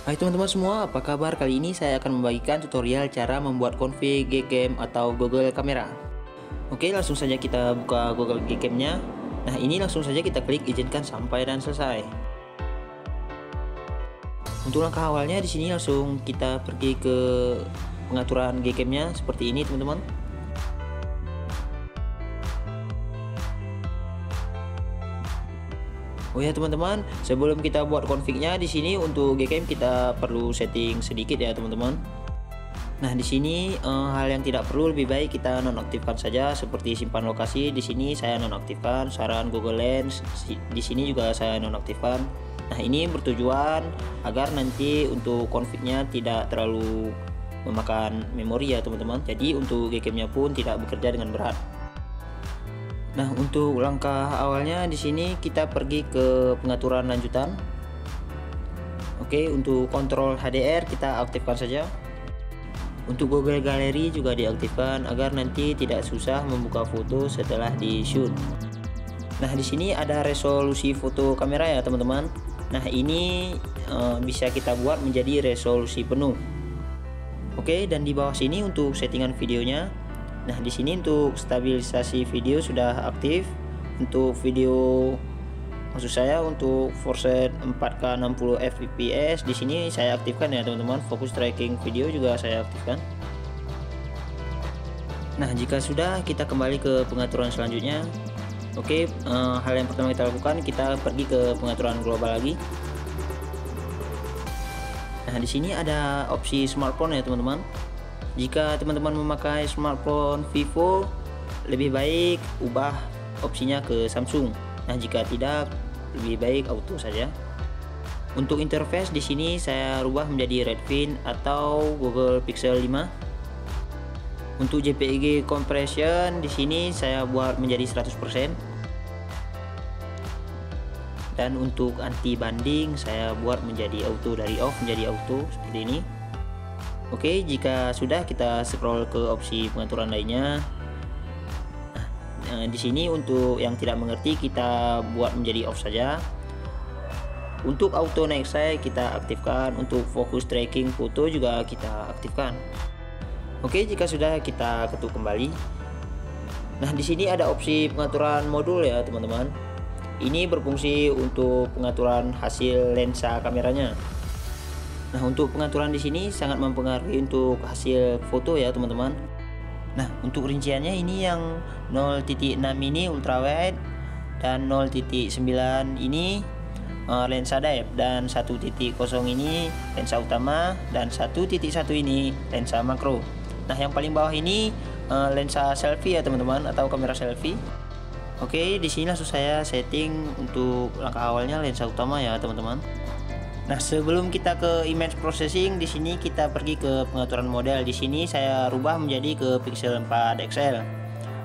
Hai teman-teman semua, apa kabar? Kali ini saya akan membagikan tutorial cara membuat config Gcam atau Google Camera. Oke, langsung saja kita buka Google Gcam-nya. Nah, ini langsung saja kita klik izinkan sampai dan selesai. Untuk langkah awalnya di sini langsung kita pergi ke pengaturan Gcam-nya seperti ini, teman-teman. Oh ya teman-teman, sebelum kita buat config-nya di sini untuk Gcam kita perlu setting sedikit ya teman-teman. Nah di sini hal yang tidak perlu lebih baik kita nonaktifkan saja, seperti simpan lokasi. Di sini saya nonaktifkan, saran Google Lens di sini juga saya nonaktifkan. Nah ini bertujuan agar nanti untuk config-nya tidak terlalu memakan memori ya teman-teman. Jadi untuk Gcam-nya pun tidak bekerja dengan berat. Nah, untuk langkah awalnya di sini kita pergi ke pengaturan lanjutan. Oke, untuk kontrol HDR kita aktifkan saja. Untuk Google Gallery juga diaktifkan agar nanti tidak susah membuka foto setelah di shoot. Nah, di sini ada resolusi foto kamera ya, teman-teman. Nah, ini bisa kita buat menjadi resolusi penuh. Oke, dan di bawah sini untuk settingan videonya. Nah, di sini untuk stabilisasi video sudah aktif. Untuk video, maksud saya untuk forset 4K 60 fps di sini saya aktifkan ya, teman-teman. Fokus tracking video juga saya aktifkan. Nah, jika sudah, kita kembali ke pengaturan selanjutnya. Oke, hal yang pertama kita lakukan, kita pergi ke pengaturan global lagi. Nah, di sini ada opsi smartphone ya, teman-teman. Jika teman-teman memakai smartphone Vivo, lebih baik ubah opsinya ke Samsung. Nah, jika tidak, lebih baik auto saja. Untuk interface di sini saya rubah menjadi Redfin atau Google Pixel 5. Untuk JPEG compression di sini saya buat menjadi 100%. Dan untuk anti banding saya buat menjadi auto, dari off menjadi auto seperti ini. Oke, jika sudah, kita scroll ke opsi pengaturan lainnya. Nah, di sini untuk yang tidak mengerti kita buat menjadi off saja. Untuk auto night sight kita aktifkan, untuk fokus tracking foto juga kita aktifkan. Oke, jika sudah, kita ketuk kembali. Nah, di sini ada opsi pengaturan modul ya, teman-teman. Ini berfungsi untuk pengaturan hasil lensa kameranya. Nah, untuk pengaturan di sini sangat mempengaruhi untuk hasil foto ya, teman-teman. Nah, untuk rinciannya ini yang 0.6 ini ultrawide dan 0.9 ini lensa depth, dan 1.0 ini lensa utama, dan 1.1 ini lensa makro. Nah, yang paling bawah ini lensa selfie ya, teman-teman, atau kamera selfie. Oke, di sini langsung saya setting untuk langkah awalnya lensa utama ya, teman-teman. Nah, sebelum kita ke image processing, di sini kita pergi ke pengaturan model. Di sini saya rubah menjadi ke pixel 4 XL.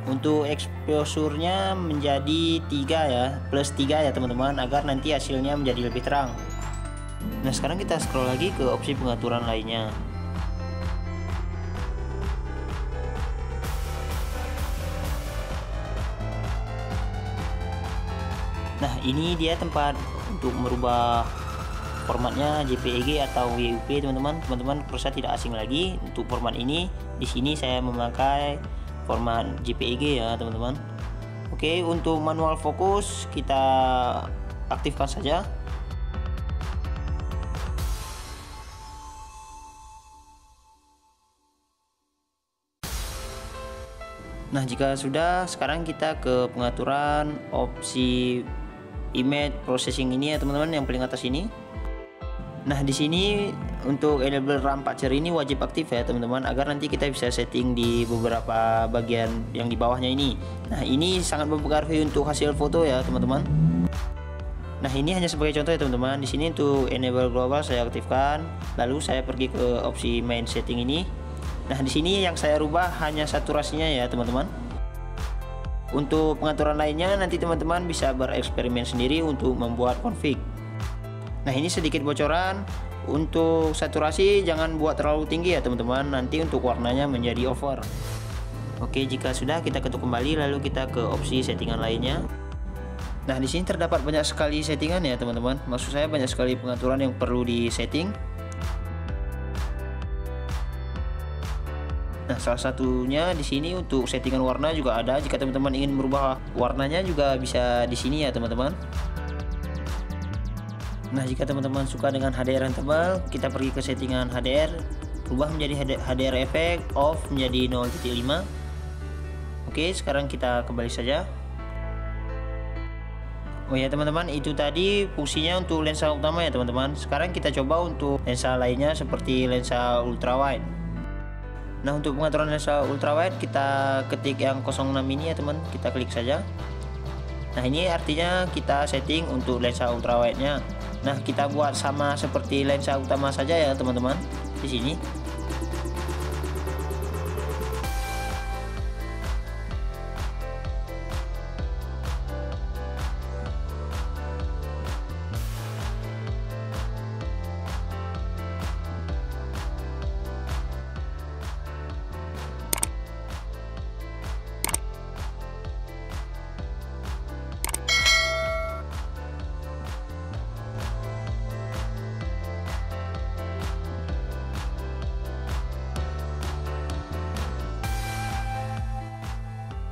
Untuk exposure-nya menjadi 3 ya, plus 3 ya, teman-teman, agar nanti hasilnya menjadi lebih terang. Nah, sekarang kita scroll lagi ke opsi pengaturan lainnya. Nah, ini dia tempat untuk merubah formatnya JPEG atau WUP, teman-teman. Teman-teman perasa tidak asing lagi untuk format ini. Di sini saya memakai format JPEG ya, teman-teman. Oke, untuk manual fokus kita aktifkan saja. Nah, jika sudah, sekarang kita ke pengaturan opsi image processing ini ya, teman-teman, yang paling atas ini. Nah, di sini untuk enable RAM Patcher ini wajib aktif ya, teman-teman, agar nanti kita bisa setting di beberapa bagian yang di bawahnya ini. Nah, ini sangat mempengaruhi untuk hasil foto ya, teman-teman. Nah, ini hanya sebagai contoh ya, teman-teman. Di sini untuk enable global saya aktifkan, lalu saya pergi ke opsi main setting ini. Nah, di sini yang saya rubah hanya saturasinya ya, teman-teman. Untuk pengaturan lainnya nanti teman-teman bisa bereksperimen sendiri untuk membuat config. Nah, ini sedikit bocoran. Untuk saturasi jangan buat terlalu tinggi ya, teman-teman, nanti untuk warnanya menjadi over. Oke, jika sudah, kita ketuk kembali lalu kita ke opsi settingan lainnya. Nah, di sini terdapat banyak sekali settingan ya, teman-teman. Maksud saya banyak sekali pengaturan yang perlu disetting. salah satunya di sini untuk settingan warna juga ada. Jika teman-teman ingin merubah warnanya juga bisa di sini ya teman-teman. Nah, jika teman-teman suka dengan HDR yang tebal, kita pergi ke settingan HDR, rubah menjadi HDR effect off menjadi 0.5. Oke, sekarang kita kembali saja. Oh ya teman-teman, itu tadi fungsinya untuk lensa utama ya teman-teman. Sekarang kita coba untuk lensa lainnya seperti lensa ultrawide. Nah, untuk pengaturan lensa ultrawide kita ketik yang 06 ini ya teman, kita klik saja. Nah, ini artinya kita setting untuk lensa ultrawide-nya. Nah, kita buat sama seperti lensa utama saja ya teman-teman di sini.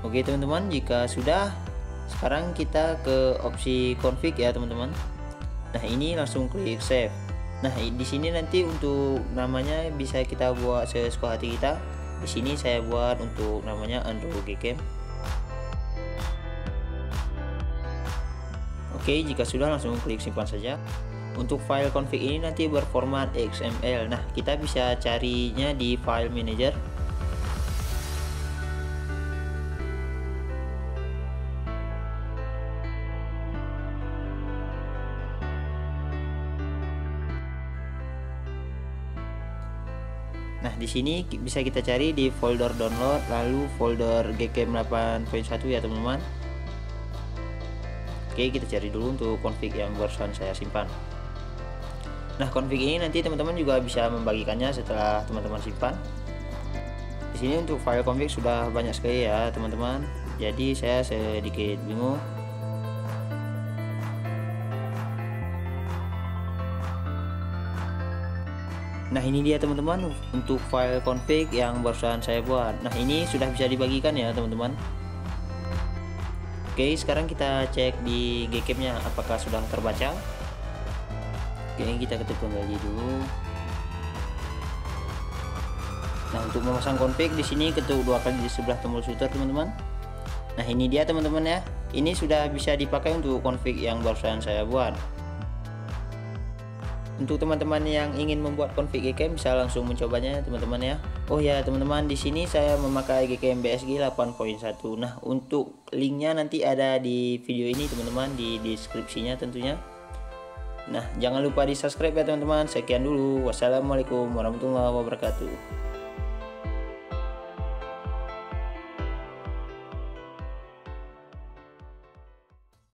Oke teman-teman, jika sudah, sekarang kita ke opsi config ya teman-teman. Nah, ini langsung klik save. Nah, di sini nanti untuk namanya bisa kita buat sesuka hati kita. Di sini saya buat untuk namanya Android Gcam. Oke, jika sudah langsung klik simpan saja. Untuk file config ini nanti berformat XML. Nah, kita bisa carinya di file manager. Nah, di sini bisa kita cari di folder download, lalu folder Gcam 8.1 ya teman-teman. Oke, kita cari dulu untuk config yang barusan saya simpan. Nah, config ini nanti teman-teman juga bisa membagikannya setelah teman-teman simpan. Di sini untuk file config sudah banyak sekali ya teman-teman. Jadi saya sedikit bingung. Nah, ini dia teman-teman untuk file config yang barusan saya buat. Nah, ini sudah bisa dibagikan ya teman-teman. Oke, sekarang kita cek di Gcam-nya apakah sudah terbaca. Oke, kita ketuk kembali dulu. Nah, untuk memasang config di sini ketuk 2 kali di sebelah tombol shooter teman-teman. Nah, ini dia teman-teman ya. Ini sudah bisa dipakai untuk config yang barusan saya buat. Untuk teman-teman yang ingin membuat config Gcam bisa langsung mencobanya teman-teman ya. Oh ya teman-teman, di sini saya memakai Gcam BSG 8.1. Nah, untuk linknya nanti ada di video ini teman-teman, di deskripsinya tentunya. Nah, jangan lupa di subscribe ya teman-teman. Sekian dulu, wassalamualaikum warahmatullahi wabarakatuh.